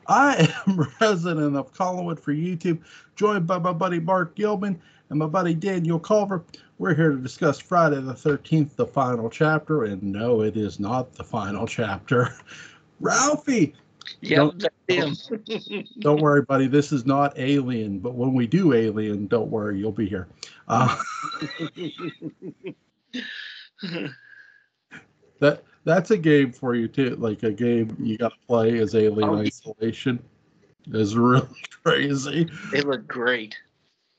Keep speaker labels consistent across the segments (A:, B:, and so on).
A: I am resident of Collinwood for YouTube, joined by my buddy Mark Gillman and my buddy Daniel Culver. We're here to discuss Friday the 13th, the final chapter, and no, it is not the final chapter. Ralphie!
B: Yeah, that's him.
A: Don't worry, buddy. This is not Alien, but when we do Alien, don't worry, you'll be here. That's a game for you too, like a game you got to play as Alien Isolation. It's really crazy.
B: They look great.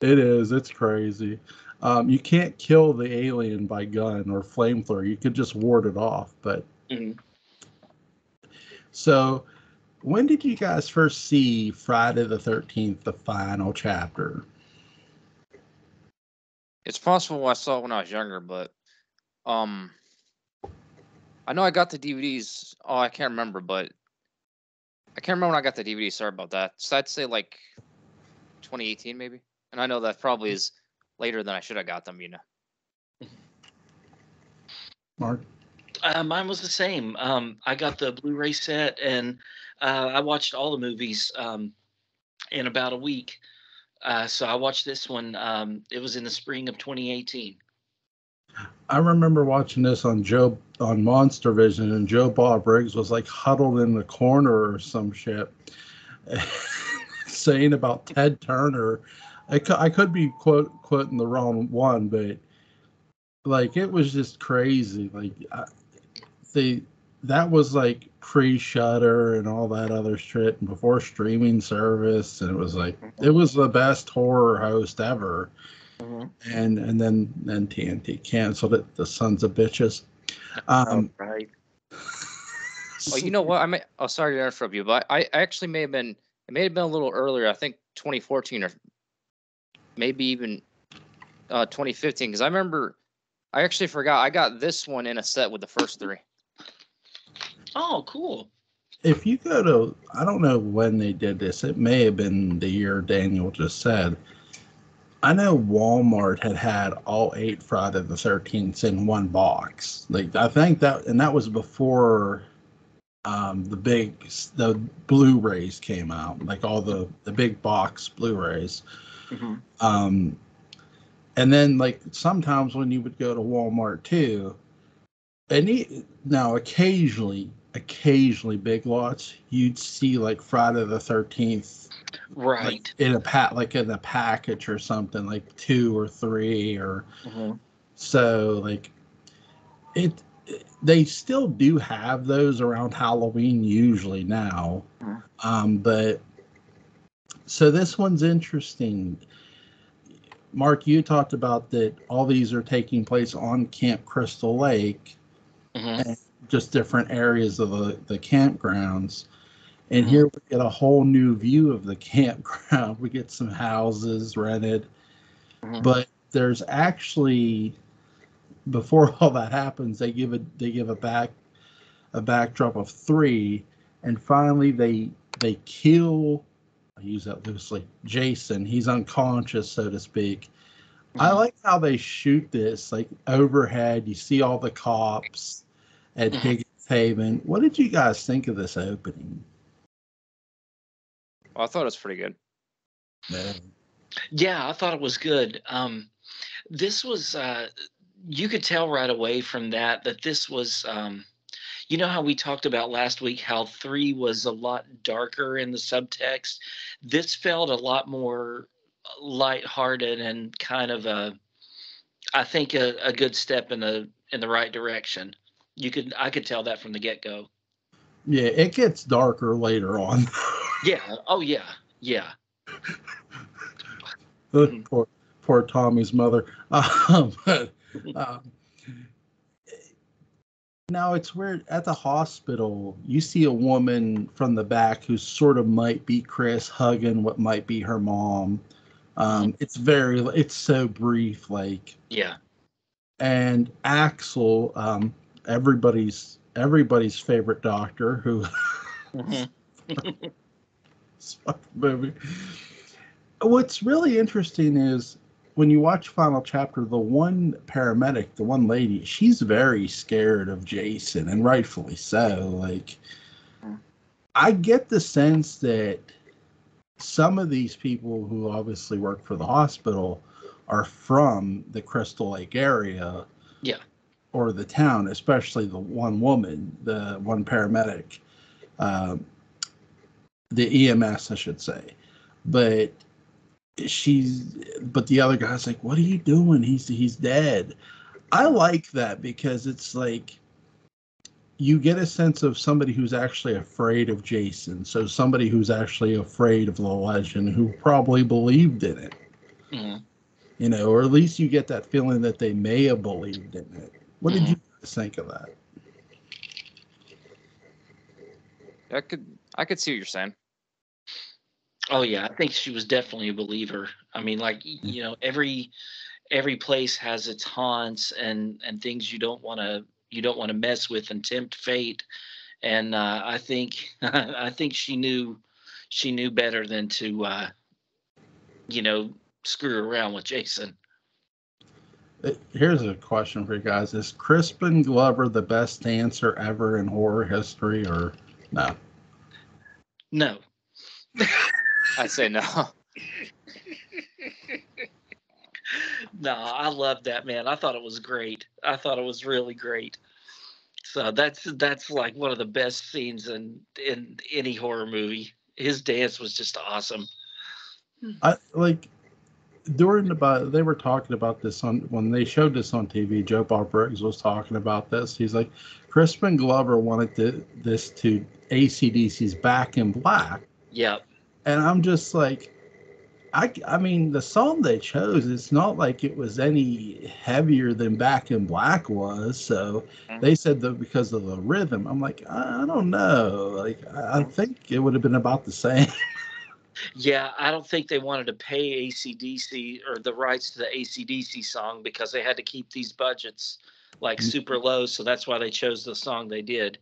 A: It is. It's crazy. You can't kill the alien by gun or flamethrower. You could just ward it off. But So, when did you guys first see Friday the 13th, the final chapter?
C: It's possible I saw it when I was younger, but I know I got the DVDs. Oh, I can't remember, but I can't remember when I got the DVD. Sorry about that. So I'd say like 2018 maybe. And I know that probably is later than I should have got them, you know.
A: Mark?
B: Mine was the same. I got the Blu-ray set, and I watched all the movies in about a week. So I watched this one. It was in the spring of 2018.
A: I remember watching this on Monster Vision, and Joe Bob Briggs was like huddled in the corner or some shit, saying about Ted Turner. I could be quoting the wrong one, but like it was just crazy. Like that was like pre-Shudder and all that other shit, and before streaming service, and it was like it was the best horror host ever. And then TNT canceled it. The sons of bitches.
B: Right.
C: Oh, you know what? Sorry to interrupt you, but I actually may have been a little earlier. I think 2014 or maybe even 2015. Because I remember, I actually forgot. I got this one in a set with the first three.
B: Oh, cool.
A: If you go to, I don't know when they did this. It may have been the year Daniel just said. I know Walmart had all 8 Friday the 13th in one box. Like I think that was before the Blu-rays came out, like all the big box Blu-rays. And then like sometimes when you would go to Walmart too, and now occasionally Big Lots, you'd see like Friday the 13th.
B: Right.
A: Like in a package or something, like 2 or 3 or so. Like they still do have those around Halloween usually now. But so this one's interesting. Mark, you talked about that all these are taking place on Camp Crystal Lake, and just different areas of the campgrounds. And here we get a whole new view of the campground. We get some houses rented, but there's actually, before all that happens, they give a backdrop of 3, and finally they kill. I use that loosely. Jason, he's unconscious, so to speak. I like how they shoot this, like overhead. You see all the cops at Higgins Haven. What did you guys think of this opening?
C: Well, I thought it was pretty good.
B: Yeah, I thought it was good. This was, you could tell right away from that this was, you know how we talked about last week how 3 was a lot darker in the subtext? This felt a lot more lighthearted and kind of I think a good step in the right direction. I could tell that from the get-go.
A: Yeah, it gets darker later on.
B: Yeah. Oh, yeah. Yeah.
A: Poor Tommy's mother. Now it's weird. At the hospital, you see a woman from the back who sort of might be Chris hugging what might be her mom. It's so brief, like. Yeah. And Axel, everybody's favorite doctor, who movie. What's really interesting is when you watch Final Chapter, the one paramedic, the one lady, she's very scared of Jason, and rightfully so. Like, I get the sense that some of these people who obviously work for the hospital are from the Crystal Lake area.
B: Yeah.
A: Or the town, especially the one woman, the one paramedic, the EMS, I should say. But the other guy's like, "What are you doing? He's dead." I like that because it's like you get a sense of somebody who's actually afraid of Jason. So somebody who's actually afraid of the legend, who probably believed in it.
B: Mm-hmm.
A: Or at least you get that feeling that they may have believed in it. What did you think of that?
C: I could see what you're saying.
B: Oh yeah, I think she was definitely a believer. I mean, like, every place has its haunts and things you don't want to mess with and tempt fate. And I think I think she knew better than to screw around with Jason.
A: Here's a question for you guys: is Crispin Glover the best dancer ever in horror history, or no?
B: No.
C: I'd say no.
B: No, I loved that, man. I thought it was great. I thought it was really great. So that's like one of the best scenes in any horror movie. His dance was just awesome.
A: I like they were talking about this when they showed this on TV. Joe Bob Briggs was talking about this. He's like, Crispin Glover wanted this to AC/DC's Back in Black.
B: Yep.
A: And I'm just like, I mean, the song they chose, it's not like it was any heavier than Back in Black was. So they said that because of the rhythm. I'm like, I don't know. Like, I think it would have been about the same.
B: Yeah, I don't think they wanted to pay AC/DC or the rights to the AC/DC song because they had to keep these budgets like super low. So that's why they chose the song they did.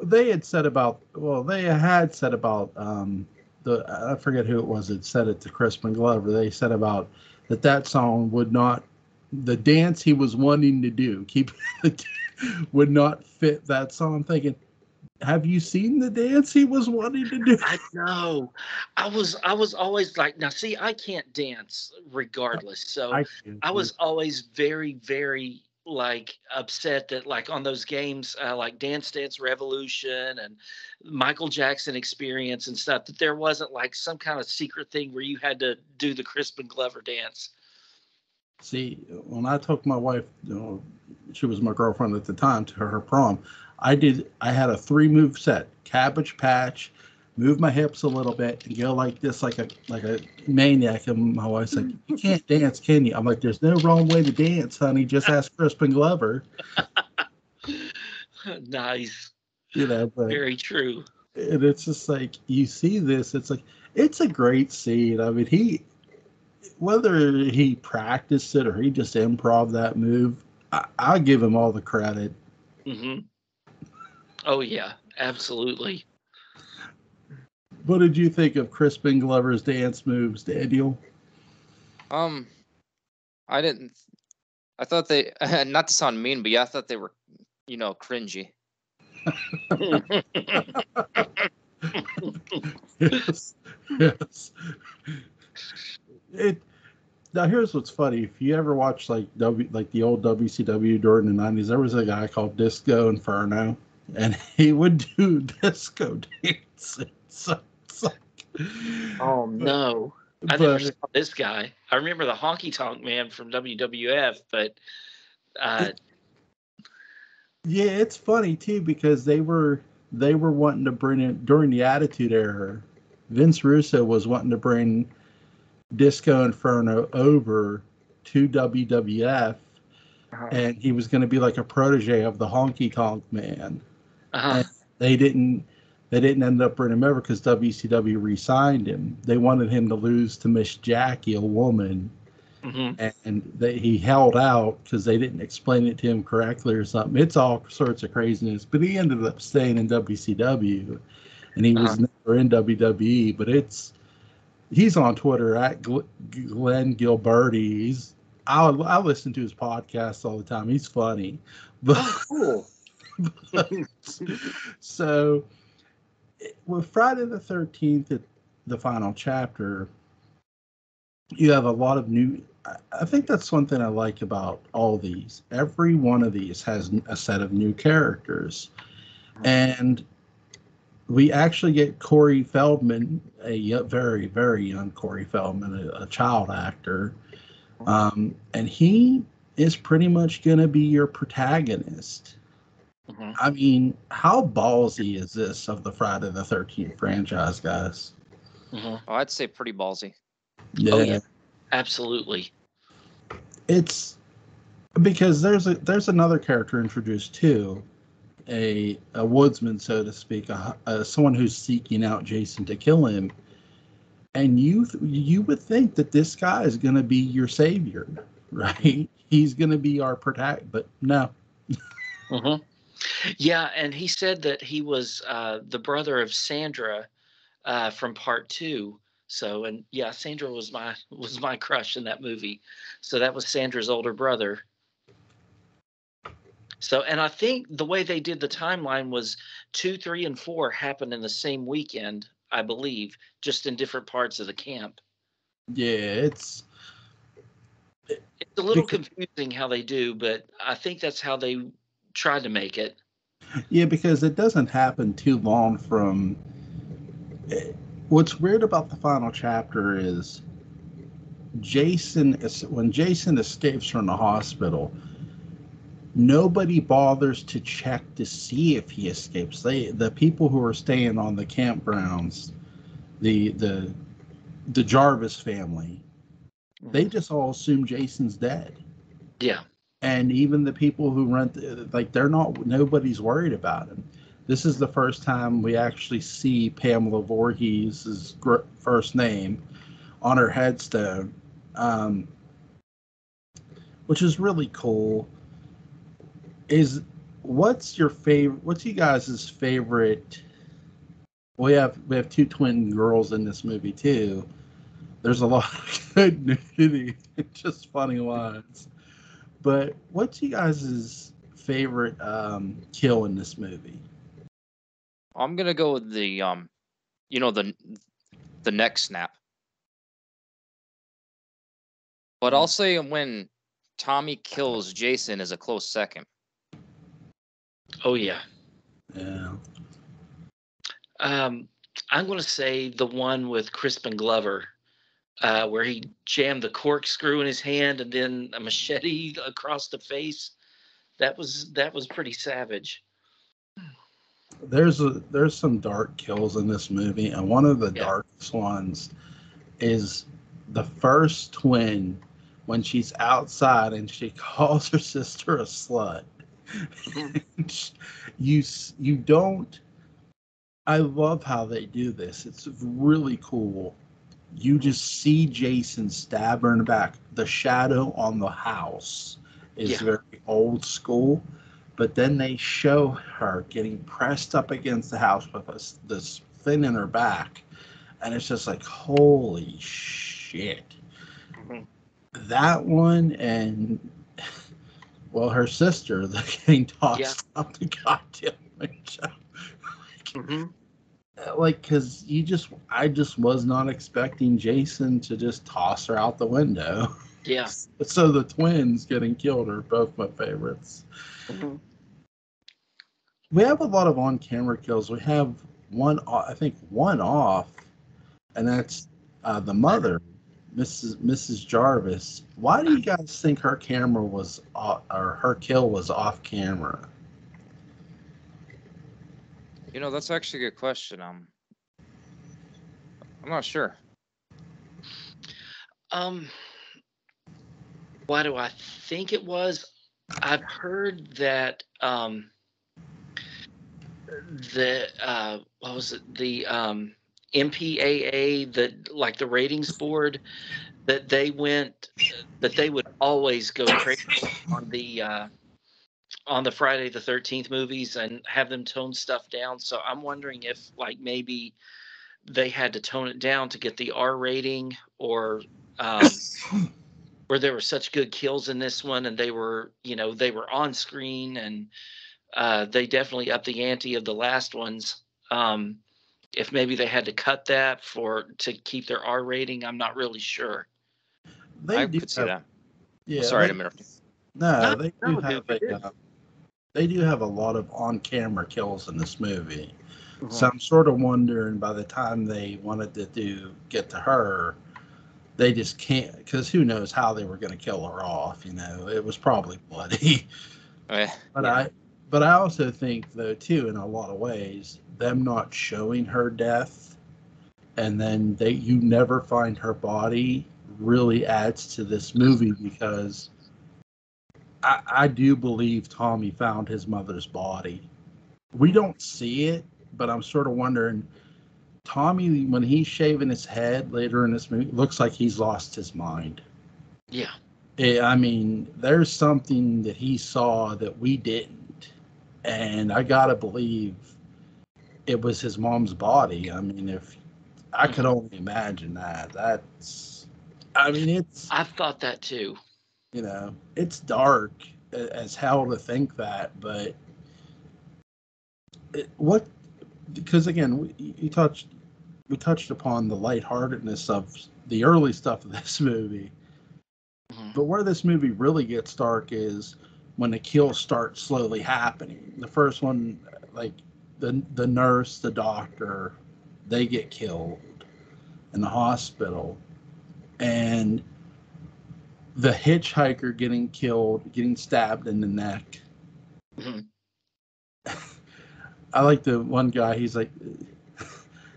A: They had said about I forget who it was that said it to Crispin Glover. They said about that song would not, the dance he was wanting to do, would not fit that song. I'm thinking, have you seen the dance he was wanting to do?
B: I know. I was always like, now see, I can't dance regardless. So I was always very, very like upset that like on those games like Dance Dance Revolution and Michael Jackson Experience and stuff, that there wasn't like some kind of secret thing where you had to do the Crispin Glover dance.
A: See, when I took my wife, she was my girlfriend at the time, to her prom, I had a 3-move set: Cabbage Patch, move my hips a little bit, and go like this, like a maniac. And my wife's like, "You can't dance, can you?" I'm like, "There's no wrong way to dance, honey. Just ask Crispin Glover."
B: Nice.
A: But
B: very true.
A: And it's just like, you see this, it's like, it's a great scene. I mean, whether he practiced it or he just improv that move, I'll give him all the credit.
B: Mm-hmm. Oh yeah, absolutely.
A: What did you think of Crispin Glover's dance moves, Daniel?
C: I thought they, not to sound mean, but yeah, I thought they were, cringy. Yes.
A: Now here's what's funny. If you ever watch like the old WCW during the 90s, there was a guy called Disco Inferno, and he would do disco dances. So it's like,
B: oh no. I never saw this guy. I remember the Honky Tonk Man from WWF, but
A: yeah, it's funny too because they were wanting to bring it during the Attitude Era. Vince Russo was wanting to bring Disco Inferno over to WWF, and he was going to be like a protege of the Honky Tonk Man. And they didn't end up bringing him over because WCW re-signed him. They wanted him to lose to Miss Jackie, a woman.
B: Mm-hmm.
A: And he held out because they didn't explain it to him correctly or something. It's all sorts of craziness. But he ended up staying in WCW, and he was never in WWE. But He's on Twitter at Glenn Gilberti. I listen to his podcast all the time. He's funny. But,
B: cool.
A: So with Friday the 13th, the final chapter, you have a lot of new. I think that's one thing I like about all these. Every one of these has a set of new characters. And we actually get Corey Feldman, a very, very young Corey Feldman, a child actor. And he is pretty much going to be your protagonist.
B: Mm-hmm.
A: I mean, how ballsy is this of the Friday the 13th franchise, guys?
C: Oh, I'd say pretty ballsy.
A: Yeah.
B: Oh, yeah. Absolutely.
A: It's because there's another character introduced too, a woodsman, so to speak, someone who's seeking out Jason to kill him. And you would think that this guy is going to be your savior, right? He's going to be our protagonist, but no.
B: Mm-hmm. Yeah, and he said that he was the brother of Sandra from part 2. So, and yeah, Sandra was my crush in that movie. So that was Sandra's older brother. So, and I think the way they did the timeline was 2, 3, and 4 happened in the same weekend, I believe, just in different parts of the camp.
A: Yeah, it's
B: a little confusing how they do, but I think that's how they tried to make it.
A: Yeah, because it doesn't happen too long from. What's weird about the final chapter is when Jason escapes from the hospital, nobody bothers to check to see if he escapes. The people who are staying on the campgrounds, the Jarvis family, they just all assume Jason's dead.
B: Yeah.
A: And even the people who rent, nobody's worried about him. This is the first time we actually see Pamela Voorhees' first name on her headstone, which is really cool. What's your favorite? What's you guys' favorite? We have 2 twin girls in this movie too. There's a lot of good nudity, just funny lines. But what's you guys' favorite kill in this movie?
C: I'm gonna go with the the neck snap. But I'll say when Tommy kills Jason is a close second.
B: Oh yeah.
A: Yeah.
B: I'm going to say the one with Crispin Glover, where he jammed the corkscrew in his hand and then a machete across the face. That was pretty savage.
A: There's some dark kills in this movie, and one of the darkest ones is the first twin when she's outside and she calls her sister a slut. you don't. I love how they do this. It's really cool. You just see Jason stab her in the back. The shadow on the house is very old school, but then they show her getting pressed up against the house with this thing in her back, and it's just like, holy shit. That one, and well, her sister, getting tossed out the goddamn window. Like, because I just was not expecting Jason to just toss her out the window.
B: Yeah.
A: So the twins getting killed are both my favorites. We have a lot of on-camera kills. We have one off, and that's the mother, Mrs. Jarvis. Why do you guys think her camera was or her kill was off camera?
C: That's actually a good question. I'm not sure.
B: Why do I think it was? I've heard that what was it? The MPAA, the ratings board, that they would always go crazy on the Friday the 13th movies and have them tone stuff down. So I'm wondering if maybe they had to tone it down to get the R rating, or where there were such good kills in this one, and they were on screen, and they definitely upped the ante of the last ones. If maybe they had to cut that to keep their R rating, I'm not really sure.
C: I could see that.
A: Yeah,
C: sorry to interrupt you.
A: No, they do have a lot of on-camera kills in this movie. Mm-hmm. So I'm sort of wondering, by the time they wanted to get to her, they just can't, because who knows how they were going to kill her off. It was probably bloody. But I also think, though, too, in a lot of ways, them not showing her death and then you never find her body really adds to this movie, because I do believe Tommy found his mother's body. We don't see it, but I'm sort of wondering, Tommy, when he's shaving his head later in this movie, looks like he's lost his mind.
B: Yeah.
A: I mean, there's something that he saw that we didn't. And I got to believe it was his mom's body. I mean, if I could only imagine that. I've thought that too. It's dark as hell to think that, but because again, we touched upon the lightheartedness of the early stuff of this movie. Mm-hmm. But where this movie really gets dark is when the kills start slowly happening. The first one, like the nurse, the doctor, they get killed in the hospital. And the hitchhiker getting stabbed in the neck. Mm-hmm. I like the one guy, he's like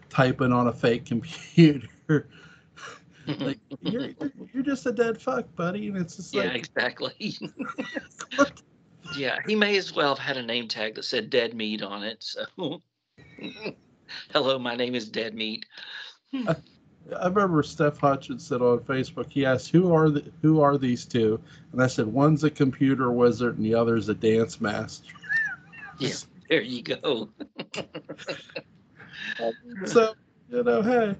A: typing on a fake computer. Like, you're just a dead fuck, buddy. And it's just
B: exactly. Yeah, he may as well have had a name tag that said dead meat on it. So, hello, my name is Dead Meat.
A: I remember Steph Hutchins said on Facebook, he asked, who are these two? And I said, one's a computer wizard and the other's a dance master.
B: Yeah, there you go.
A: So, hey.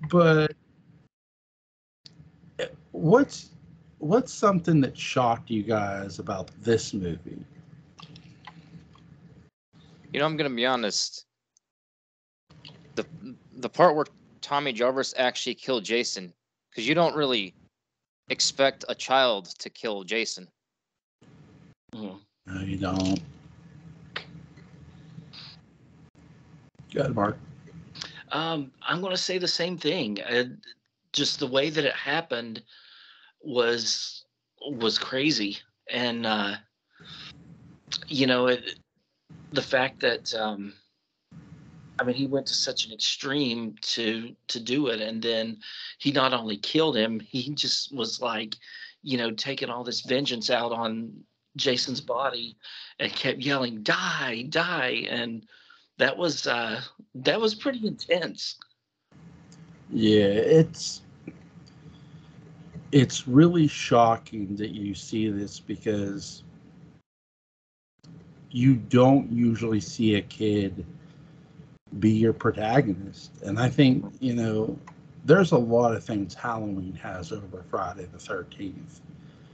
A: But what's something that shocked you guys about this movie?
C: I'm going to be honest. The part where Tommy Jarvis actually killed Jason, because you don't really expect a child to kill Jason.
A: No, you don't. Go ahead, Mark.
B: I'm going to say the same thing. Just the way that it happened was crazy, and the fact that he went to such an extreme to do it, and then he not only killed him, he just was like, taking all this vengeance out on Jason's body, and kept yelling, "Die, die!" And that was pretty intense.
A: Yeah, it's really shocking that you see this, because you don't usually see a kid be your protagonist. And I think, there's a lot of things Halloween has over Friday the 13th.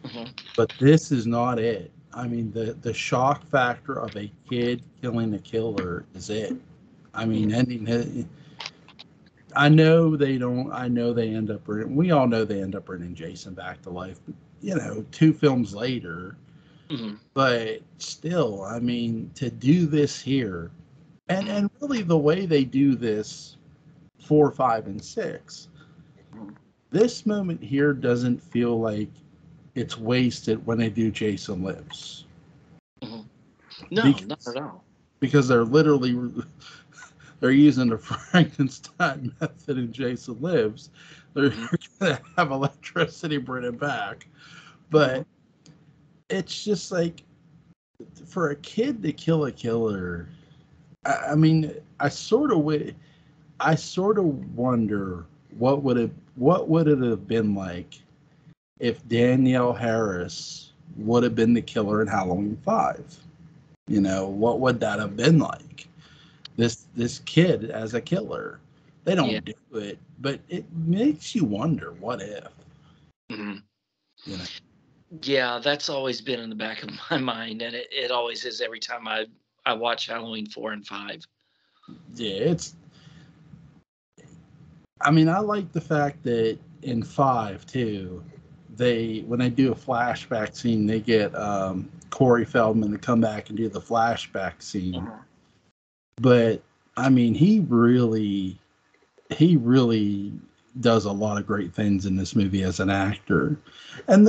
A: Mm-hmm. But this is not it. I mean, the shock factor of a kid killing a killer is it. I mean, I know they end up we all know they end up bringing Jason back to life, 2 films later. Mm-hmm. But still, I mean, to do this here, and really the way they do this 4, 5, and 6, this moment here doesn't feel like it's wasted when they do Jason Lives. Mm-hmm.
B: No, not at all.
A: Because they're using the Frankenstein method in Jason Lives. They're going to have electricity bring it back. But it's just like, for a kid to kill a killer, I mean, I sort of wonder what would it have been like if Danielle Harris would have been the killer in Halloween 5. What would that have been like? This kid as a killer. They don't do it, but it makes you wonder, what if?
B: Mm-hmm.
A: You know?
B: Yeah, that's always been in the back of my mind, and it always is every time I watch Halloween 4 and 5.
A: Yeah, I mean, I like the fact that in 5 too, when they do a flashback scene, they get Corey Feldman to come back and do the flashback scene.
B: Uh-huh.
A: But I mean, he really does a lot of great things in this movie as an actor. And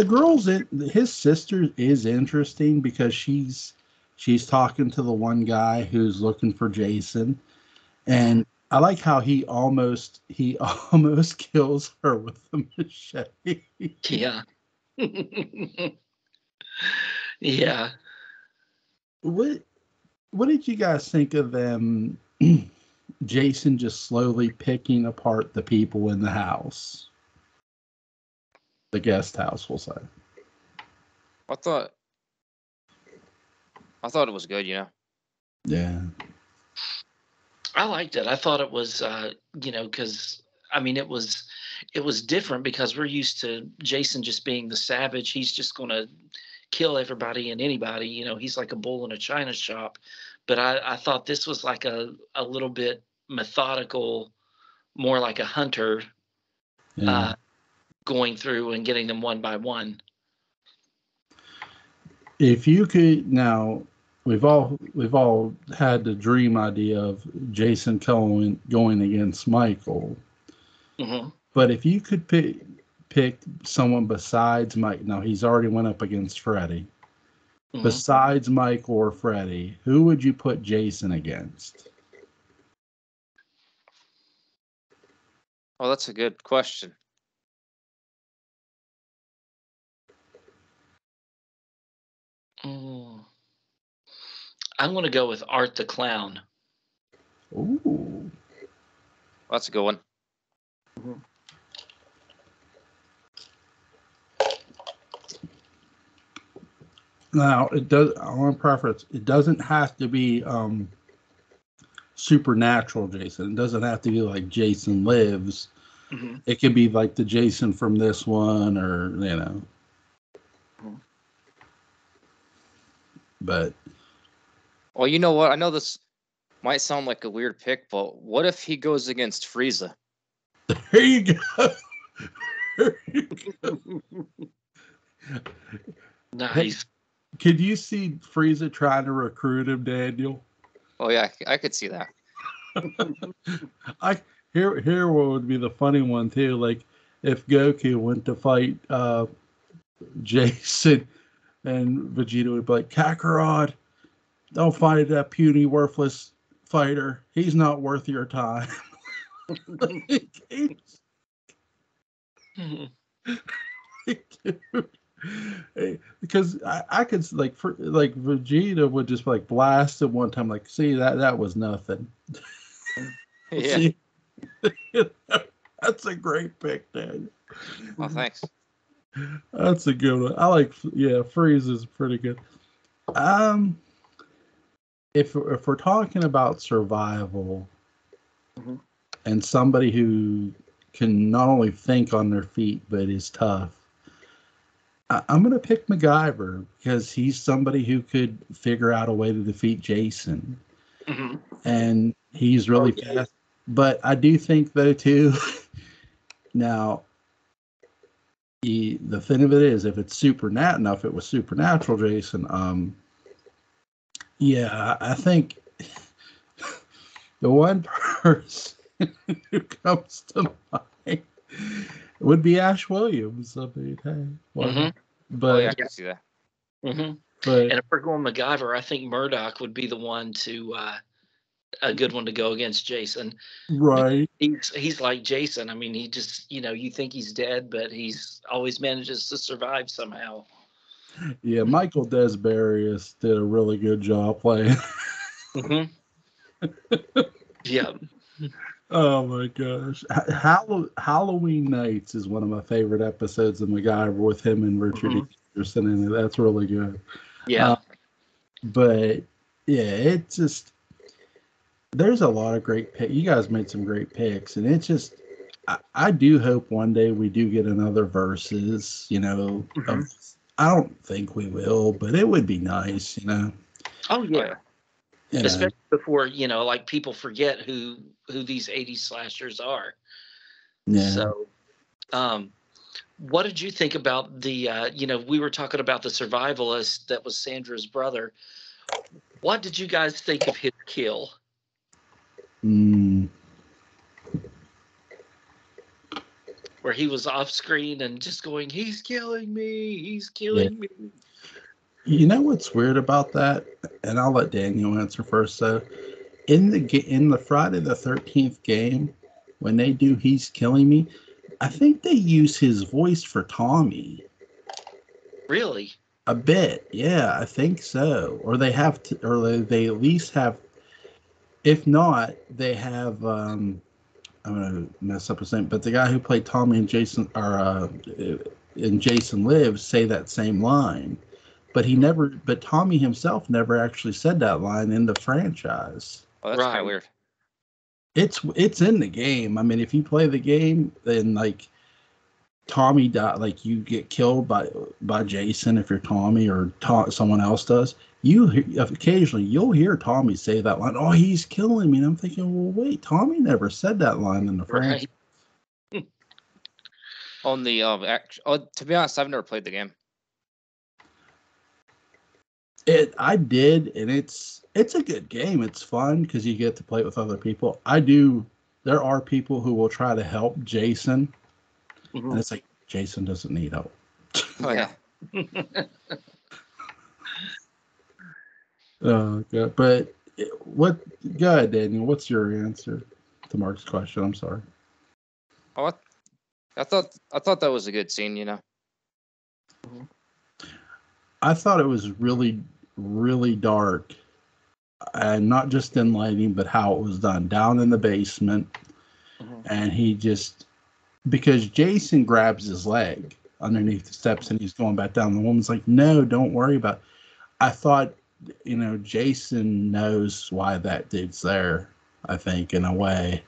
A: his sister is interesting because she's talking to the one guy who's looking for Jason, and I like how he almost kills her with the machete.
B: Yeah. Yeah.
A: What did you guys think of them? Jason just slowly picking apart the people in the house, the guest house, we'll say.
C: I thought it was good, you know.
A: Yeah.
B: I liked it. I thought it was, because I mean, it was different because we're used to Jason just being the savage. He's just going to kill everybody and anybody. You know, he's like a bull in a china shop. But I thought this was like a little bit methodical, more like a hunter,
A: Yeah.
B: going through and getting them one by one.
A: If you could now, we've all had the dream idea of Jason going against Michael.
B: Mm-hmm.
A: But if you could pick someone besides Mike, now he's already went up against Freddy. Mm-hmm. Besides Michael or Freddy, who would you put Jason against?
C: Oh, that's a good question.
B: I'm going to go with Art the Clown.
A: Ooh.
C: That's a good one.
B: Mm-hmm.
A: Now, I want to preference, it doesn't have to be supernatural Jason. It doesn't have to be like Jason Lives. Mm-hmm. It could be like the Jason from this one, or, you know. Mm-hmm. But.
C: Well, you know what? I know this might sound like a weird pick, but what if he goes against Frieza?
A: There you go. There you go.
B: Nice.
A: Could you see Frieza trying to recruit him, Daniel?
C: Oh yeah, I could see that.
A: Here what would be the funny one too, like if Goku went to fight Jason, and Vegeta would be like, Kakarot, don't fight that puny, worthless fighter. He's not worth your time. Because I could like Vegeta would just like blast him one time, like, see that was nothing.
C: Yeah.
A: See? That's a great pick, Daniel.
C: Oh, thanks.
A: That's a good one. I like, Frieza's pretty good. If we're talking about survival, mm-hmm. and somebody who can not only think on their feet but is tough, I'm going to pick MacGyver because he's somebody who could figure out a way to defeat Jason. Mm-hmm. And he's really fast. But I do think, though, too, now, the thing of it is, if it's supernatural, if it was supernatural Jason, I think the one person who comes to mind would be Ash Williams. I mean, hey,
B: mm-hmm.
A: But
C: I can see that.
B: Mm-hmm. And if we're going MacGyver, I think Murdoch would be the one to a good one to go against Jason.
A: Right.
B: He's like Jason. I mean, he just, you think he's dead, but he's always manages to survive somehow.
A: Yeah, Michael Desbarrius did a really good job playing.
B: Mm-hmm. Yeah.
A: Oh my gosh. Halloween Nights is one of my favorite episodes of MacGyver with him and Richard E. Peterson in it. That's really good.
B: Yeah.
A: But yeah, it just, there's a lot of great picks. You guys made some great picks, and it's just I do hope one day we do get another versus.
B: Mhm.
A: I don't think we will, but it would be nice.
B: Oh
C: Oh
B: yeah.
C: yeah.
A: You know.
B: Especially before, like people forget who these 80s slashers are.
A: Yeah.
B: So, um, what did you think about we were talking about the survivalist that was Sandra's brother. What did you guys think of his kill?
A: Mm.
B: Where he was off screen and just going, "He's killing me, he's
A: Yeah.
B: killing me."
A: You know what's weird about that? And I'll let Daniel answer first. So, in the Friday the 13th game, when they do "He's Killing Me," I think they use his voice for Tommy
B: Really?
A: a bit. Yeah, I think so. Or they have to, or they at least have. If not, they have. I'm gonna mess up his name, but the guy who played Tommy and Jason, or in Jason Lives, say that same line. But but Tommy himself never actually said that line in the franchise.
C: Oh, that's kind of
B: Right.
C: weird.
A: It's in the game. I mean, if you play the game, then like Tommy die, like you get killed by Jason if you're Tommy or someone else does. Occasionally you'll hear Tommy say that line. Oh, he's killing me, and I'm thinking, well, wait, Tommy never said that line in the franchise.
B: Right.
C: On the to be honest, I've never played the game.
A: I did, and it's a good game. It's fun because you get to play with other people. I do. There are people who will try to help Jason, and
B: Mhm.
A: it's like Jason doesn't need help.
C: Oh yeah.
A: God. But what? Go ahead, Daniel. What's your answer to Mark's question? I'm sorry.
C: Oh, I thought that was a good scene.
B: Mhm.
A: I thought it was really, really dark, and not just in lighting, but how it was done down in the basement.
B: Mhm.
A: And he just because Jason grabs his leg underneath the steps, and he's going back down. The woman's like, "No, don't worry about it." I thought, Jason knows why that dude's there. I think in a way.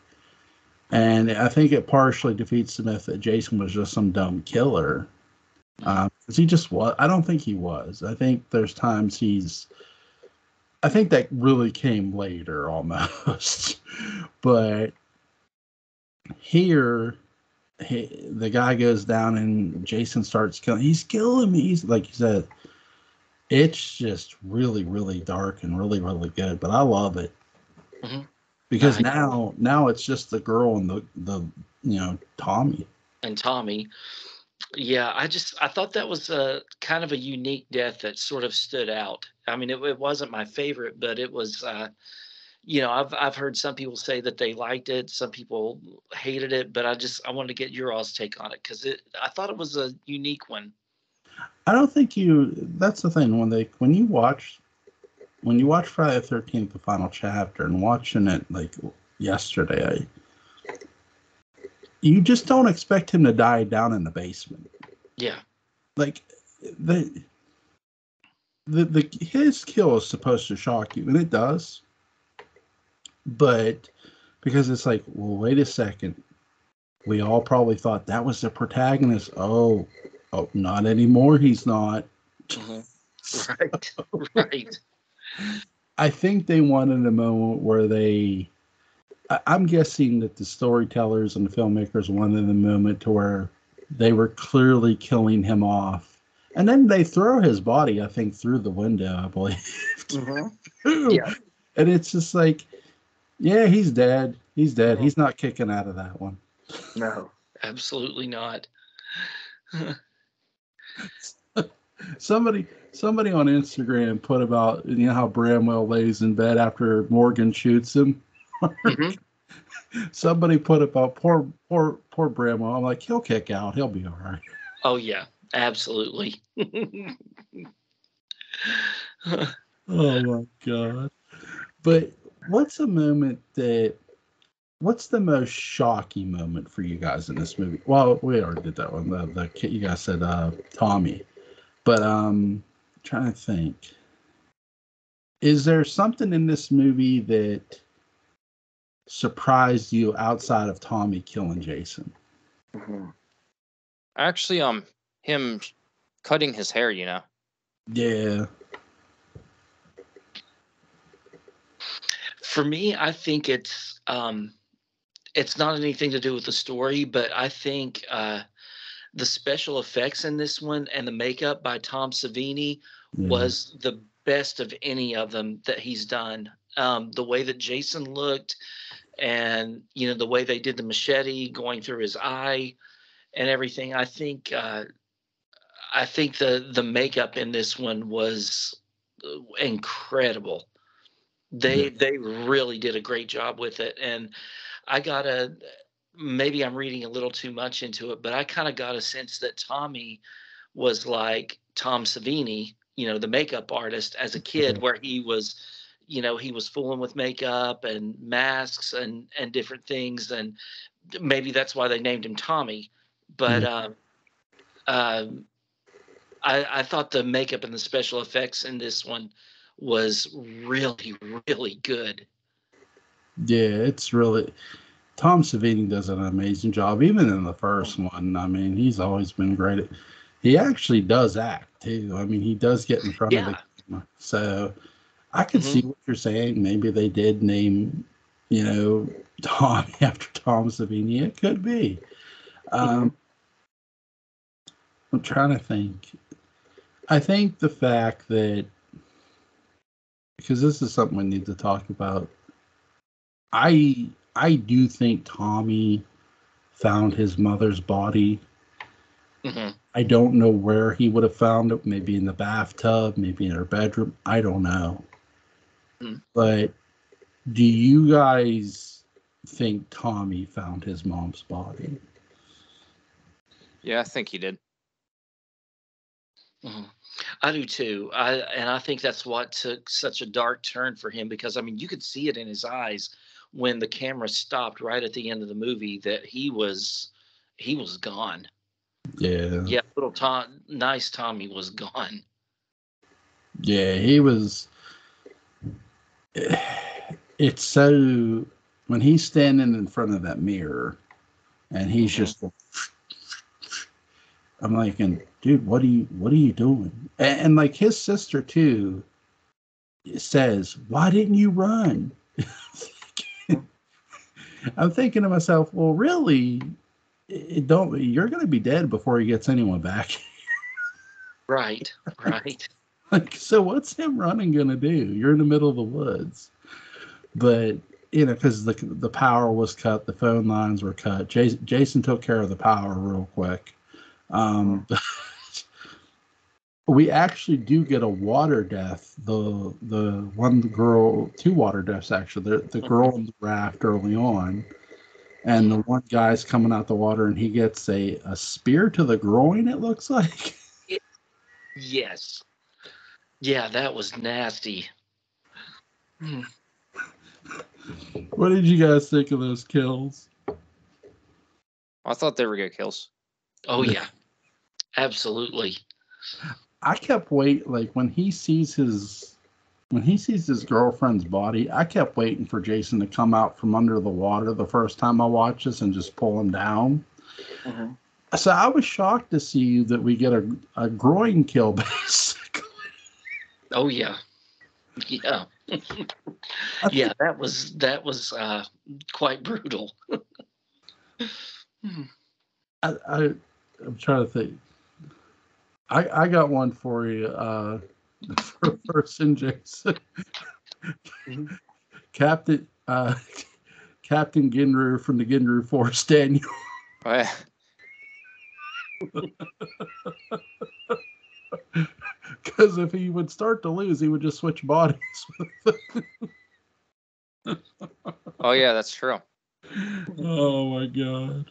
A: And I think it partially defeats the myth that Jason was just some dumb killer. Because he just was. I don't think he was. I think there's times I think that really came later almost. But here, the guy goes down and Jason starts killing. He's killing me. He's, like you said, it's just really, really dark and really, really good. But I love it.
B: Mhm.
A: Because
B: Nice.
A: now it's just the girl and the Tommy.
B: And Tommy. Yeah, I thought that was a kind of a unique death that sort of stood out. I mean, it wasn't my favorite, but it was. I've heard some people say that they liked it, some people hated it, but I wanted to get your all's take on it because I thought it was a unique one.
A: I don't think you. That's the thing when you watch Friday the 13th, the final chapter, and watching it like yesterday, you just don't expect him to die down in the basement.
B: Yeah.
A: Like the his kill is supposed to shock you, and it does, but because it's like, well, wait a second. We all probably thought that was the protagonist. Oh, not anymore. He's not.
B: Mhm. Right. Right.
A: I think they wanted a moment where I'm guessing that the storytellers and the filmmakers wanted a moment to where they were clearly killing him off. And then they throw his body, I think, through the window, I believe.
B: Mhm.
A: Too.
B: Yeah.
A: And it's just like, yeah, he's dead. He's dead.
B: Mhm.
A: He's not kicking out of that one.
B: No, absolutely not.
A: Somebody somebody on Instagram put about how Bramwell lays in bed after Morgan shoots him.
B: Mhm.
A: Somebody put about poor Bramwell. I'm like, he'll kick out. He'll be all right.
B: Oh yeah, absolutely.
A: Oh my god. But what's the most shocking moment for you guys in this movie? Well, we already did that one. The kid you guys said Tommy. But trying to think. Is there something in this movie that surprised you outside of Tommy killing Jason?
B: Mm-hmm.
C: Actually, him cutting his hair, you know.
A: Yeah.
B: For me, I think it's not anything to do with the story, but I think the special effects in this one and the makeup by Tom Savini was the best of any of them that he's done. The way that Jason looked, and the way they did the machete going through his eye and everything. I think the makeup in this one was incredible. They really did a great job with it, and maybe I'm reading a little too much into it, but I kind of got a sense that Tommy was like Tom Savini, the makeup artist as a kid, where he was fooling with makeup and masks and different things, and maybe that's why they named him Tommy. But I thought the makeup and the special effects in this one was really, really good.
A: Yeah, it's really, Tom Savini does an amazing job, even in the first one. I mean, he's always been great. He actually does act too. I mean, he does get in front of the camera. So I could see what you're saying. Maybe they did name, Tommy after Tom Savini. It could be. I'm trying to think. I think the fact that, because this is something we need to talk about, I do think Tommy found his mother's body. I don't know where he would have found it. Maybe in the bathtub, maybe in her bedroom. I don't know. But do you guys think Tommy found his mom's body?
C: Yeah, I think he did.
B: I do too. I think that's what took such a dark turn for him, because I mean, you could see it in his eyes when the camera stopped right at the end of the movie that he was gone.
A: Yeah.
B: Little nice Tommy was gone.
A: Yeah, he was. It's so, when he's standing in front of that mirror and he's just, I'm like, dude, what are you doing? And like his sister too says, why didn't you run? I'm thinking to myself, well, really, you're going to be dead before he gets anyone back.
B: Right.
A: Like, so what's him running going to do? You're in the middle of the woods. But, because the power was cut, the phone lines were cut. Jason took care of the power real quick. We actually do get a water death. The one girl, two water deaths actually. The girl in the raft early on, and the one guy's coming out the water, and he gets a spear to the groin. It looks like.
B: Yes. Yeah, that was nasty.
A: What did you guys think of those kills?
C: I thought they were good kills.
B: Oh yeah, absolutely.
A: I kept waiting, like when he sees his girlfriend's body, I kept waiting for Jason to come out from under the water the first time I watched this and just pull him down. So I was shocked to see that we get a groin kill, basically.
B: Oh yeah. Yeah. Yeah, that was quite brutal.
A: I'm trying to think. I got one for you. For person, Jason. Captain Ginru from the Ginru Force, Daniel.
C: Oh, yeah.
A: Because if he would start to lose, he would just switch bodies.
C: Oh yeah, that's true.
A: Oh my god.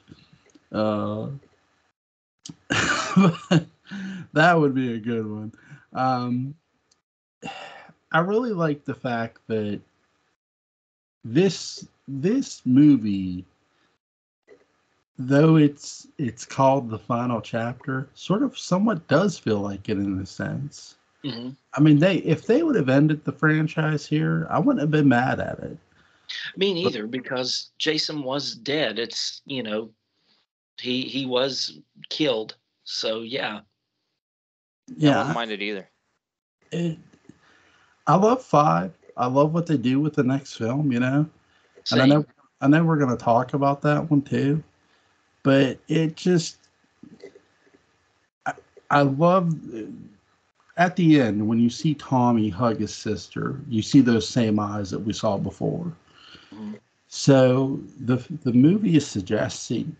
A: That would be a good one. I really like the fact that this movie, though it's called The Final Chapter, sort of somewhat does feel like it in a sense.
B: Mm-hmm.
A: I mean, if they would have ended the franchise here, I wouldn't have been mad at it.
B: Me neither, because Jason was dead. It's, he was killed. So yeah.
C: I wouldn't mind it either.
A: I love 5. I love what they do with the next film, And
B: Same.
A: I know we're going to talk about that one too, but it just, I love at the end when you see Tommy hug his sister, you see those same eyes that we saw before.
B: Mm-hmm.
A: So the movie is suggesting,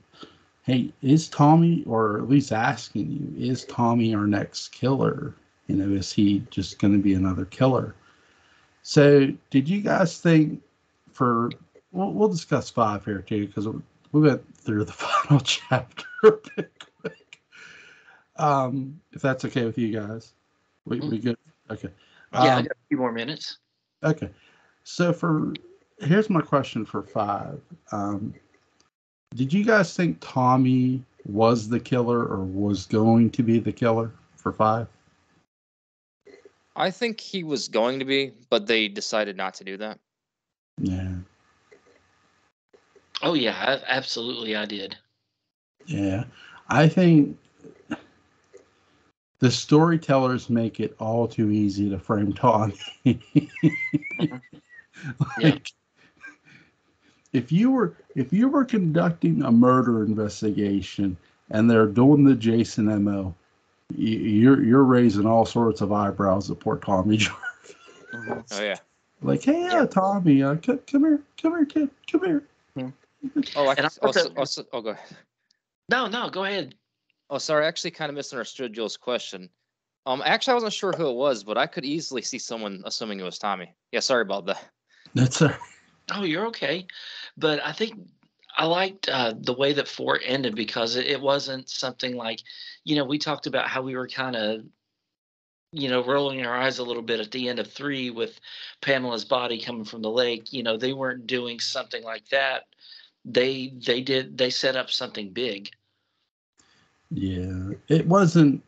A: hey, is Tommy, or at least asking you, is Tommy our next killer? Is he just going to be another killer? So did you guys think we'll discuss 5 here too, because we went through the final chapter a bit quick. If that's okay with you guys. We good? Okay.
B: Yeah, I got a few more minutes.
A: Okay. So here's my question for 5. Did you guys think Tommy was the killer or was going to be the killer for 5?
C: I think he was going to be, but they decided not to do that.
A: Yeah.
B: Oh yeah, absolutely I did.
A: Yeah. I think the storytellers make it all too easy to frame Tommy.
B: Yeah.
A: If you were conducting a murder investigation and they're doing the Jason MO, you're raising all sorts of eyebrows at poor Tommy Jarvis.
B: Mm-hmm.
C: Oh yeah.
A: Like, hey, Tommy, come here, kid, come here.
B: Mm-hmm.
C: Oh, go ahead.
B: No, go ahead.
C: Oh, sorry. I actually kind of misunderstood Joel's question. Actually, I wasn't sure who it was, but I could easily see someone assuming it was Tommy. Yeah, sorry about that.
A: That's all right.
B: Oh, you're okay. But I think I liked the way that 4 ended, because it wasn't something like, we talked about how we were kind of, rolling our eyes a little bit at the end of 3 with Pamela's body coming from the lake. They weren't doing something like that. They set up something big.
A: Yeah, it wasn't.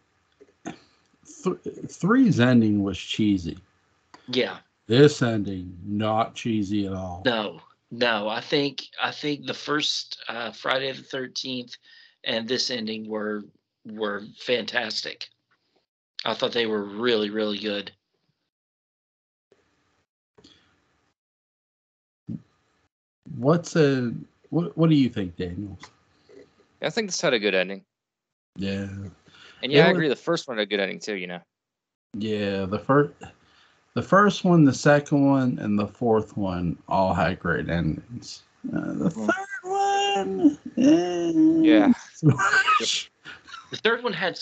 A: 3's ending was cheesy.
B: Yeah.
A: This ending, not cheesy at all.
B: No. I think the first Friday the 13th and this ending were fantastic. I thought they were really, really good.
A: What do you think, Daniels?
C: I think this had a good ending.
A: Yeah.
C: And yeah, I agree. The first one had a good ending too.
A: Yeah, the first one, the second one, and the fourth one all had great endings. The third one,
C: yeah.
B: The third one had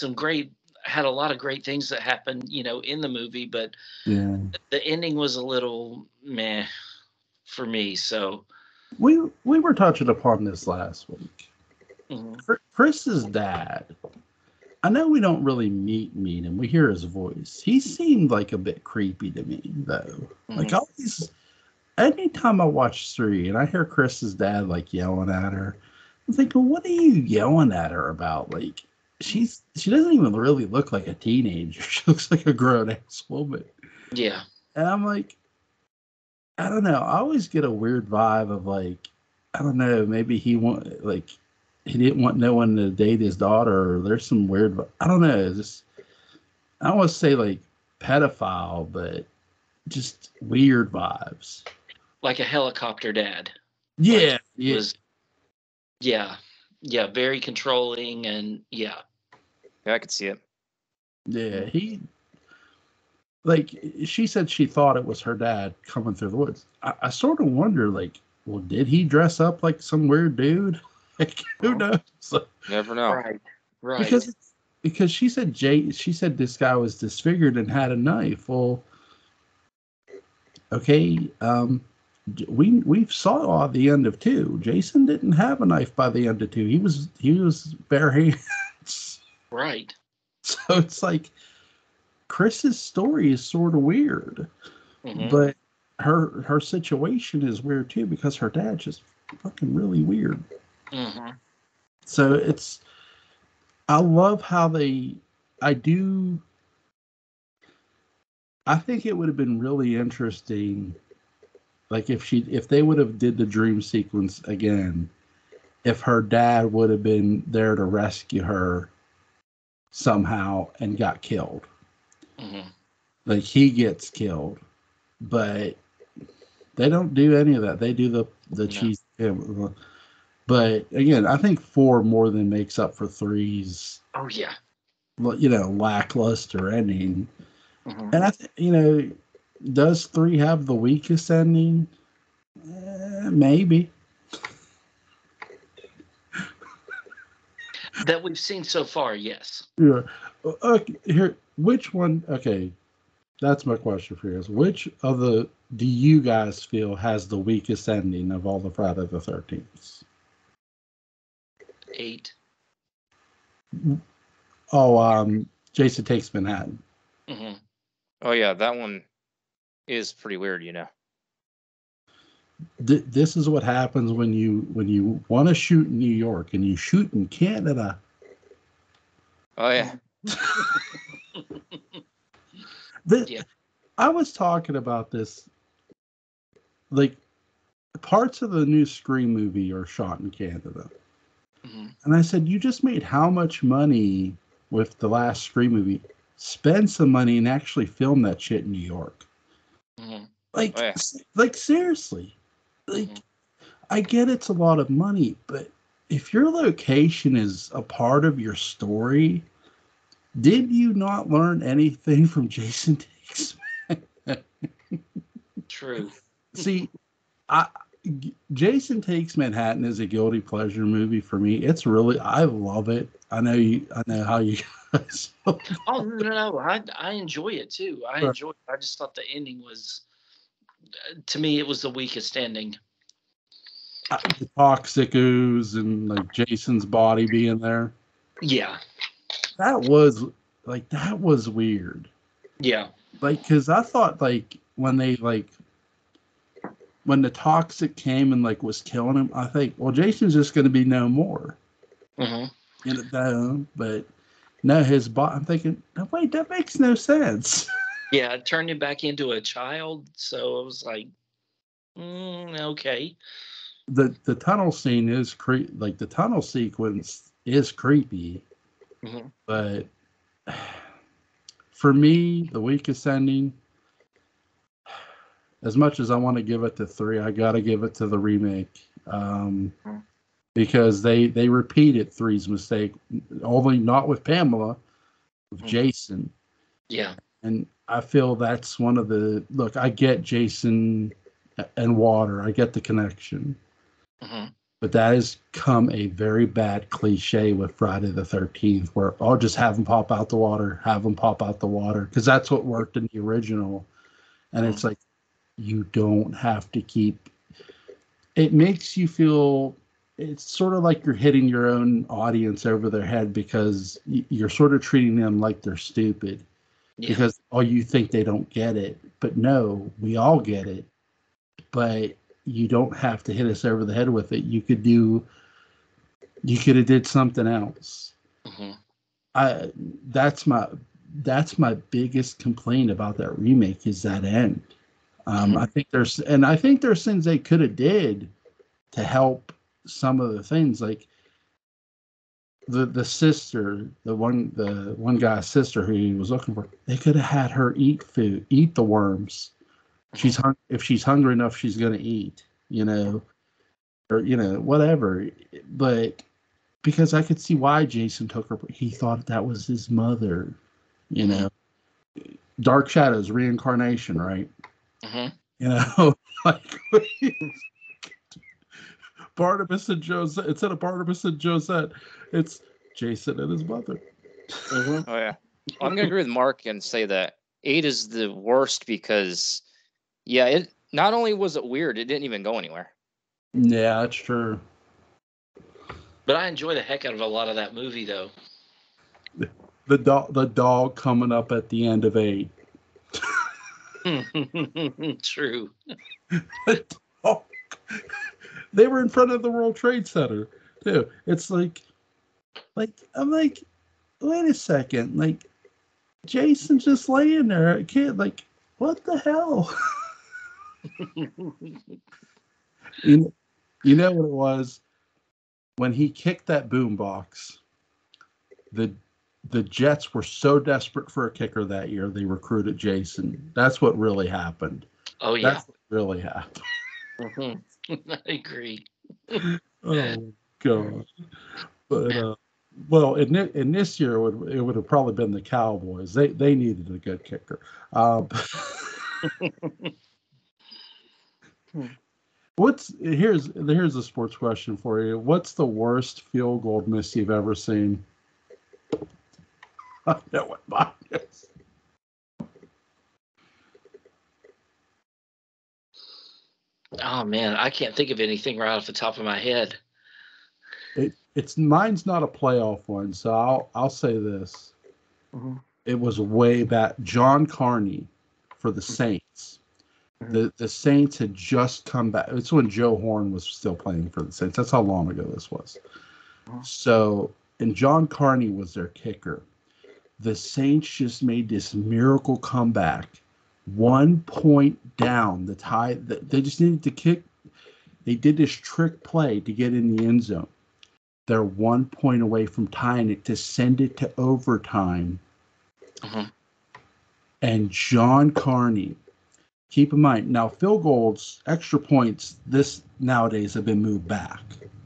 B: a lot of great things that happened, in the movie, but
A: yeah,
B: the ending was a little meh for me. So
A: we were touching upon this last week.
B: Mm-hmm.
A: Chris's dad. I know we don't really meet him. We hear his voice. He seemed like a bit creepy to me, though.
B: Mm-hmm.
A: Like always, anytime I watch 3 and I hear Chris's dad like yelling at her, I'm thinking, what are you yelling at her about? Like, she doesn't even really look like a teenager. She looks like a grown ass woman.
B: Yeah.
A: And I'm like, I don't know. I always get a weird vibe of like, I don't know, maybe he didn't want no one to date his daughter, or there's some weird, I don't know, just, I don't want to say like pedophile, but just weird vibes.
B: Like a helicopter dad.
A: Yeah.
B: Yeah, very controlling, and
C: yeah, I could see it.
A: Yeah, she said she thought it was her dad coming through the woods. I sort of wonder, like, well, did he dress up like some weird dude? Like, who knows?
C: Never know.
B: Right.
A: Because she said this guy was disfigured and had a knife. Well, okay, we saw at the end of 2. Jason didn't have a knife by the end of 2. He was bare hands.
B: Right.
A: So it's like Chris's story is sort of weird, but her situation is weird too, because her dad's just fucking really weird.
B: Mm-hmm.
A: So I love how I think it would have been really interesting like if they would have did the dream sequence again, if her dad would have been there to rescue her somehow and got killed.
B: Mm-hmm.
A: Like he gets killed, but they don't do any of that. They do the cheese. But again, I think 4 more than makes up for 3's.
B: Oh yeah.
A: Lackluster ending.
B: Mm-hmm.
A: And does 3 have the weakest ending? Maybe.
B: That we've seen so far, yes.
A: Yeah. Okay, here, which one? Okay, that's my question for you. Is which of the do you guys feel has the weakest ending of all the Friday the 13th?
B: 8.
A: Oh, Jason Takes Manhattan.
B: Mm-hmm.
C: Oh yeah, that one is pretty weird,
A: This is what happens when you want to shoot in New York and you shoot in Canada.
C: Oh yeah.
B: Yeah.
A: I was talking about this. Like, parts of the new Scream movie are shot in Canada.
B: Mm-hmm.
A: And I said, you just made how much money with the last Scream movie? Spend some money and actually film that shit in New York.
B: Mm-hmm.
A: Like,
C: Oh, yeah.
A: like seriously. Like, I get it's a lot of money, but if your location is a part of your story, did you not learn anything from Jason Takes?
B: True.
A: See, Jason Takes Manhattan is a guilty pleasure movie for me. It's really, I love it. I know how you guys.
B: Oh no, I enjoy it too. I just thought the ending was, to me, it was the weakest ending.
A: The toxic ooze and like Jason's body being there.
B: Yeah.
A: That was weird.
B: Yeah.
A: Like, cause I thought like when the toxic came and like was killing him, I think, well, Jason's just going to be no more.
B: Mm-hmm.
A: But no, his body. I'm thinking, no, wait, that makes no sense.
B: Yeah, it turned him back into a child, so it was like, okay.
A: The tunnel scene is like the tunnel sequence is creepy,
B: Mm-hmm.
A: but for me, the weakest ending. As much as I want to give it to 3, I got to give it to the remake. Because they repeated 3's mistake, only not with Pamela, with Jason.
B: Yeah.
A: And I feel that's one of the look. I get Jason and water. I get the connection, but that has come a very bad cliche with Friday the 13th, where I'll just have them pop out the water, because that's what worked in the original. And it's like you don't have to keep. It makes you feel. It's sort of like you're hitting your own audience over their head because you're sort of treating them like they're stupid. Yeah. Because you think they don't get it. But no, we all get it. But you don't have to hit us over the head with it. You could have did something else. That's my biggest complaint about that remake is that end. I think there's things they could have did to help some of the things, like the sister, the one guy's sister who he was looking for. They could have had her eat the worms. If she's hungry enough, she's gonna eat, or whatever. But because I could see why Jason took her, he thought that was his mother. Dark Shadows reincarnation, right? Like Barnabas and Josette. Instead of Barnabas and Josette, it's Jason and his mother.
C: Oh yeah, well, I'm gonna agree with Mark and say that 8 is the worst because, yeah, it not only was it weird, it didn't even go anywhere.
A: Yeah, that's true.
B: But I enjoy the heck out of a lot of that movie, though.
A: The dog coming up at the end of 8.
B: True.
A: They were in front of the World Trade Center too. It's like I'm like, wait a second, like Jason's just laying there. I can't, like, what the hell? You know what it was? When he kicked that boombox, the Jets were so desperate for a kicker that year, they recruited Jason. That's what really happened.
B: Oh, yeah.
A: That's what really happened.
B: Mm-hmm. I agree.
A: Oh, God. But, well, in this year, it would have probably been the Cowboys. They needed a good kicker. Here's a sports question for you. What's the worst field goal miss you've ever seen? I know what mine is.
B: Oh, man, I can't think of anything right off the top of my head.
A: It's mine's not a playoff one, so I'll say this.
B: Mm-hmm.
A: It was way back. John Carney for the Saints.
B: Mm-hmm.
A: The Saints had just come back. It's when Joe Horn was still playing for the Saints. That's how long ago this was.
B: Mm-hmm.
A: So, and John Carney was their kicker. The Saints just made this miracle comeback. 1 point down. They just needed to kick. They did this trick play to get in the end zone. They're 1 point away from tying it to send it to overtime.
B: Mm-hmm.
A: And John Carney, keep in mind, now field goals, extra points, this nowadays have been moved back.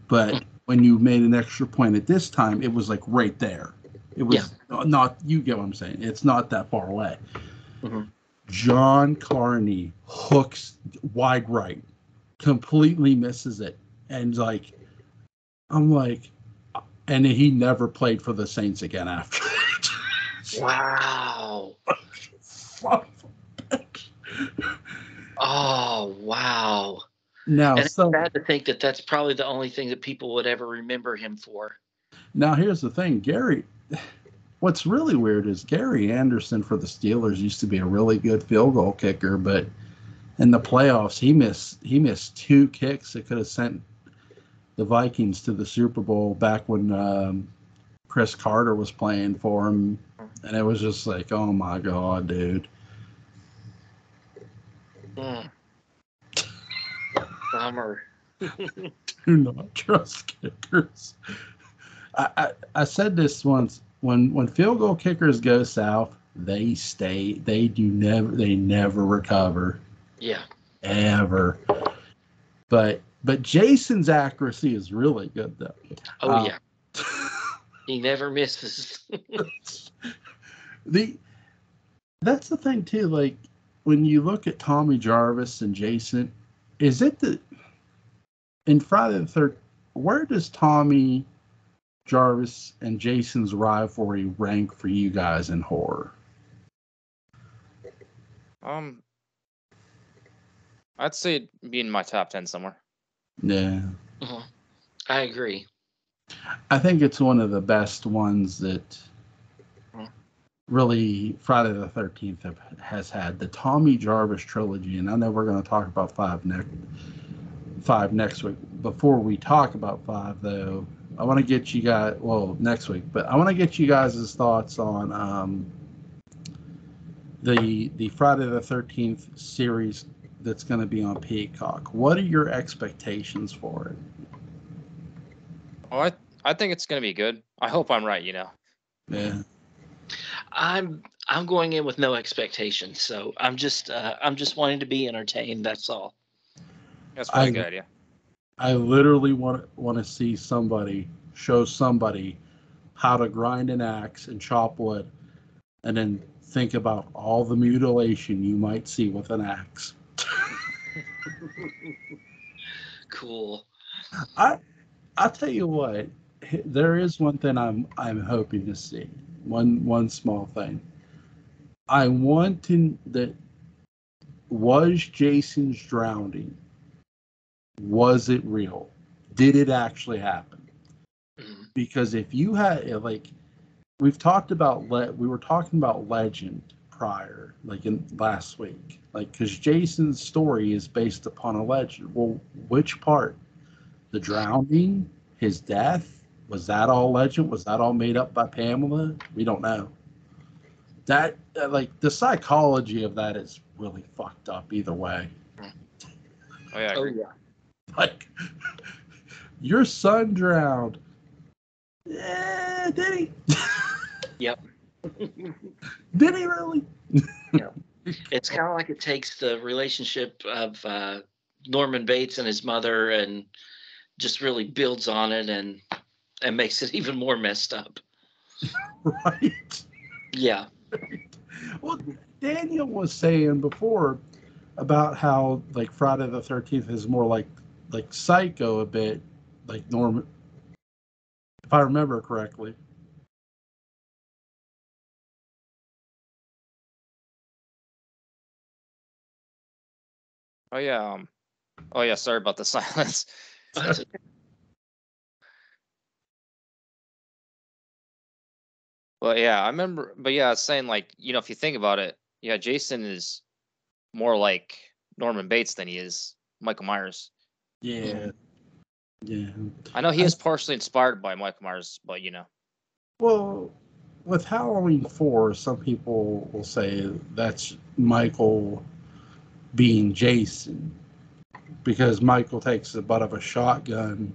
A: But when you made an extra point at this time, it was like right there. It was not, you get what I'm saying. It's not that far away.
B: Mm-hmm.
A: John Carney hooks wide right, completely misses it. And I'm like, and he never played for the Saints again after that.
B: Wow. Oh, wow.
A: Now,
B: and it's sad to think that that's probably the only thing that people would ever remember him for.
A: Now, here's the thing, what's really weird is Gary Anderson for the Steelers used to be a really good field goal kicker, but in the playoffs, he missed 2 kicks that could have sent the Vikings to the Super Bowl back when Chris Carter was playing for him, and it was just like, oh my God, dude.
B: Bummer.
A: Do not trust kickers. I said this once. When field goal kickers go south, they never recover.
B: Yeah.
A: Ever. But Jason's accuracy is really good though.
B: Oh yeah. He never misses.
A: That's the thing too, like when you look at Tommy Jarvis and Jason, is it in Friday the 13th, where does Tommy Jarvis and Jason's rivalry rank for you guys in horror?
C: I'd say it'd be in my top 10 somewhere.
A: Yeah.
B: Mm-hmm. I agree.
A: I think it's one of the best ones that really Friday the 13th has had. The Tommy Jarvis trilogy, and I know we're going to talk about 5 next week. Before we talk about 5, though, I want to get you guys, next week, but I want to get you guys' thoughts on the Friday the 13th series that's going to be on Peacock. What are your expectations for it?
C: Oh, I think it's going to be good. I hope I'm right,
A: Yeah.
B: I'm going in with no expectations, so I'm just wanting to be entertained. That's all.
C: That's really good, yeah.
A: I literally want to see show somebody how to grind an axe and chop wood, and then think about all the mutilation you might see with an axe.
B: Cool.
A: I'll tell you what. There is one thing I'm hoping to see. One small thing. I want that. Was Jason's drowning? Was it real? Did it actually happen? Because if you had we were talking about legend prior, in last week, because Jason's story is based upon a legend. Well, which part? The drowning, his death, was that all legend? Was that all made up by Pamela? We don't know. That the psychology of that is really fucked up either way.
C: Oh yeah, I agree.
B: yeah.
A: Like, your son drowned. Yeah, did he?
B: Yep.
A: Did he really?
B: Yeah. It's kind of like it takes the relationship of Norman Bates and his mother and just really builds on it and makes it even more messed up.
A: Right.
B: Yeah.
A: Well, Daniel was saying before about how like Friday the 13th is more like Psycho a bit, like Norman, if I remember correctly.
C: Oh yeah. Oh yeah. Sorry about the silence. Well, yeah, I remember. But yeah, I was saying like if you think about it, yeah, Jason is more like Norman Bates than he is Michael Myers.
A: Yeah. Yeah.
C: I know he is partially inspired by Michael Myers, but
A: Well, with Halloween 4, some people will say that's Michael being Jason because Michael takes the butt of a shotgun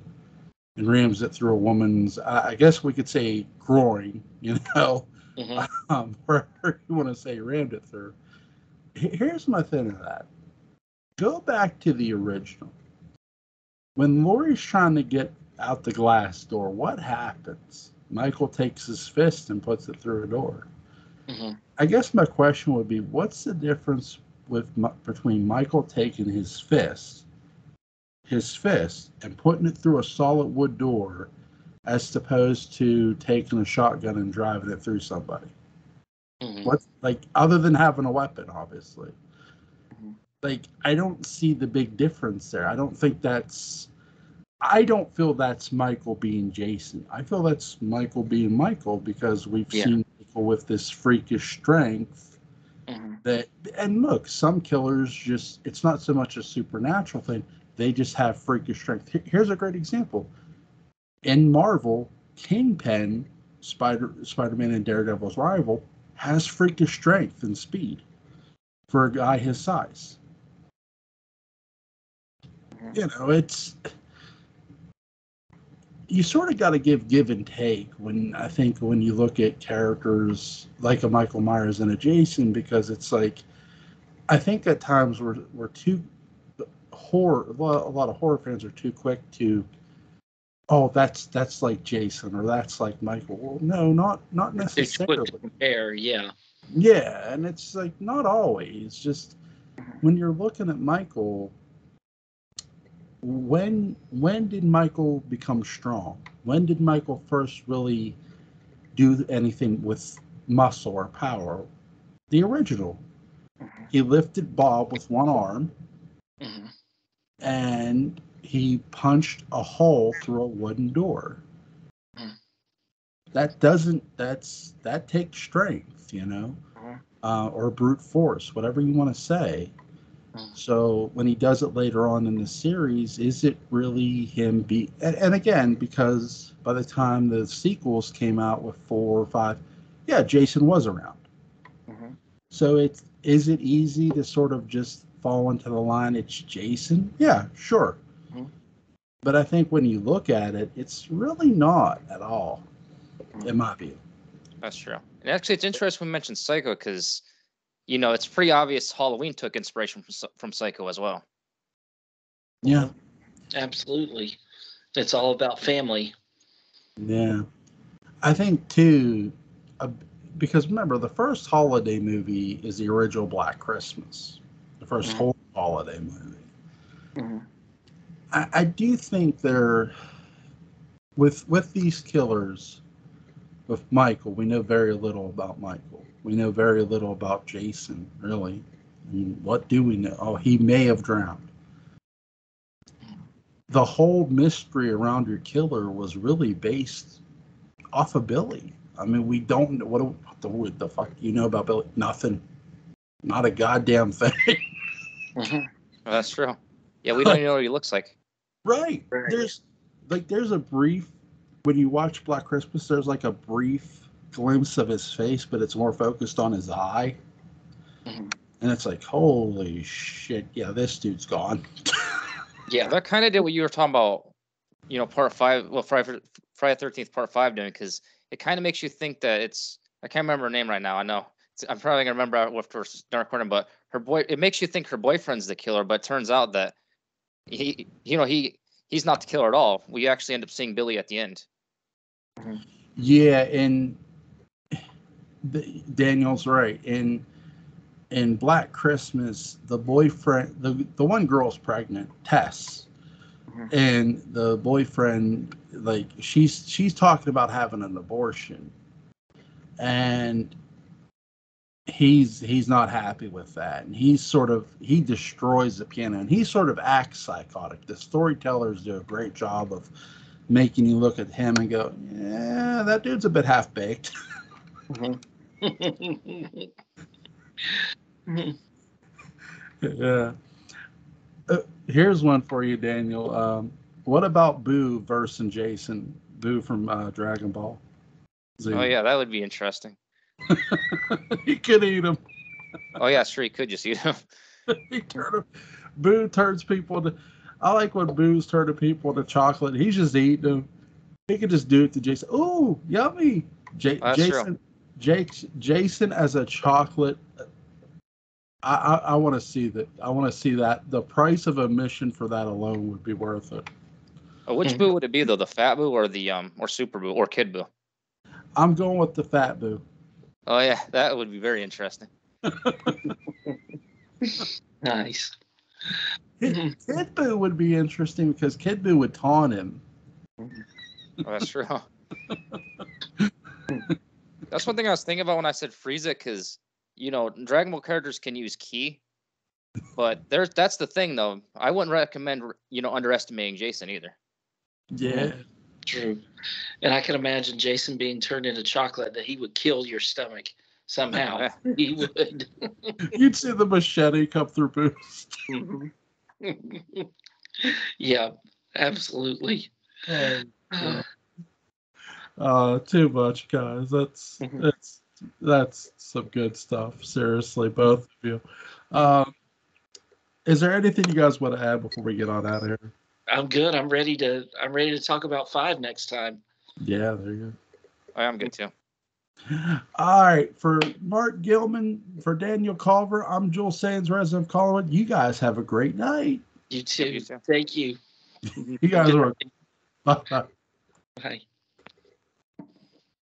A: and rams it through a woman's, I guess we could say, groin, wherever you want to say rammed it through. Here's my thing of that. Go back to the original. When Laurie's trying to get out the glass door, what happens? Michael takes his fist and puts it through a door.
B: Mm-hmm.
A: I guess my question would be, what's the difference between Michael taking his fist and putting it through a solid wood door as opposed to taking a shotgun and driving it through somebody?
B: Mm-hmm.
A: What's like, other than having a weapon, obviously.
B: Mm-hmm.
A: Like, I don't see the big difference there. I don't feel that's Michael being Jason. I feel that's Michael being Michael because we've seen Michael with this freakish strength that, and look, some killers just, it's not so much a supernatural thing. They just have freakish strength. Here's a great example. In Marvel, Kingpin, Spider-Man and Daredevil's rival, has freakish strength and speed for a guy his size. It's, you sort of got to give and take when you look at characters like a Michael Myers and a Jason, because it's like, I think at times we're too horror. A lot of horror fans are too quick to, oh, that's like Jason or that's like Michael. Well, no, not necessarily.
B: Quick to compare, yeah.
A: Yeah, and it's like not always. Just when you're looking at Michael, when did Michael become strong? When did Michael first really do anything with muscle or power? The original. He lifted Bob with one arm, and he punched a hole through a wooden door. That takes strength, or brute force, whatever you want to say. So when he does it later on in the series, is it really him and again, because by the time the sequels came out with 4 or 5, yeah, Jason was around. So is it easy to sort of just fall into the line, it's Jason? Yeah, sure. But I think when you look at it, it's really not at all, in my view.
C: That's true. And actually, it's interesting we mentioned Psycho because, it's pretty obvious Halloween took inspiration from Psycho as well.
A: Yeah.
B: Absolutely. It's all about family.
A: Yeah. I think, too, because remember, the first holiday movie is the original Black Christmas, the first whole holiday movie. I do think they're, with these killers, with Michael, we know very little about Michael. We know very little about Jason, really. I mean, what do we know? Oh, he may have drowned. The whole mystery around your killer was really based off of Billy. I mean, we don't know what the fuck you know about Billy? Nothing. Not a goddamn thing.
C: Well, that's true. Yeah, we don't even know what he looks like.
A: Right. There's a brief, when you watch Black Christmas, there's like a brief glimpse of his face, but it's more focused on his eye. And it's like, holy shit, yeah, this dude's gone.
B: Yeah.
C: That kind of did what you were talking about, part 5. Well, Friday the 13th, part 5 doing, because it kind of makes you think that I can't remember her name right now. I know I'm probably gonna remember after Dark Corner, but it makes you think her boyfriend's the killer, but it turns out that he's not the killer at all. We actually end up seeing Billy at the end.
A: Yeah, and Daniel's right. In Black Christmas, the boyfriend, the one girl's pregnant, Tess, and the boyfriend, like she's talking about having an abortion, and he's not happy with that, and he destroys the piano, and he sort of acts psychotic. The storytellers do a great job of making you look at him and go, yeah, that dude's a bit half-baked. Yeah. Here's one for you, Daniel. What about Boo versus Jason? Boo from Dragon Ball Z.
C: Oh yeah, that would be interesting.
A: He could eat him.
C: Oh yeah, sure, he could just eat him.
A: Boo turns people to. I like when Boo's turning people to chocolate. He's just eating them. He could just do it to Jason. Ooh, yummy! Jason as a chocolate. I want to see that. I want to see that. The price of admission for that alone would be worth it.
C: Oh, which Boo would it be though? The Fat Boo or the or Super Boo or Kid Boo?
A: I'm going with the Fat Boo.
C: Oh yeah, that would be very interesting.
B: Nice.
A: Kid Boo would be interesting because Kid Boo would taunt him.
C: Oh, that's true. That's one thing I was thinking about when I said Frieza, because Dragon Ball characters can use ki, but that's the thing though. I wouldn't recommend underestimating Jason either.
A: Yeah.
B: True. And I can imagine Jason being turned into chocolate, that he would kill your stomach somehow. He would.
A: You'd see the machete come through Boo's.
B: Yeah, absolutely.
A: Too much, guys. That's some good stuff. Seriously, both of you. Is there anything you guys want to add before we get on out of here?
B: I'm good. I'm ready to talk about 5 next time.
A: Yeah, there you go.
C: I'm good too.
A: All right, for Mark Gillman, for Daniel Culver, I'm Joel Sands, resident of Collinwood. You guys have a great night.
B: You too. Thank you.
A: You guys are. Bye.
B: Bye.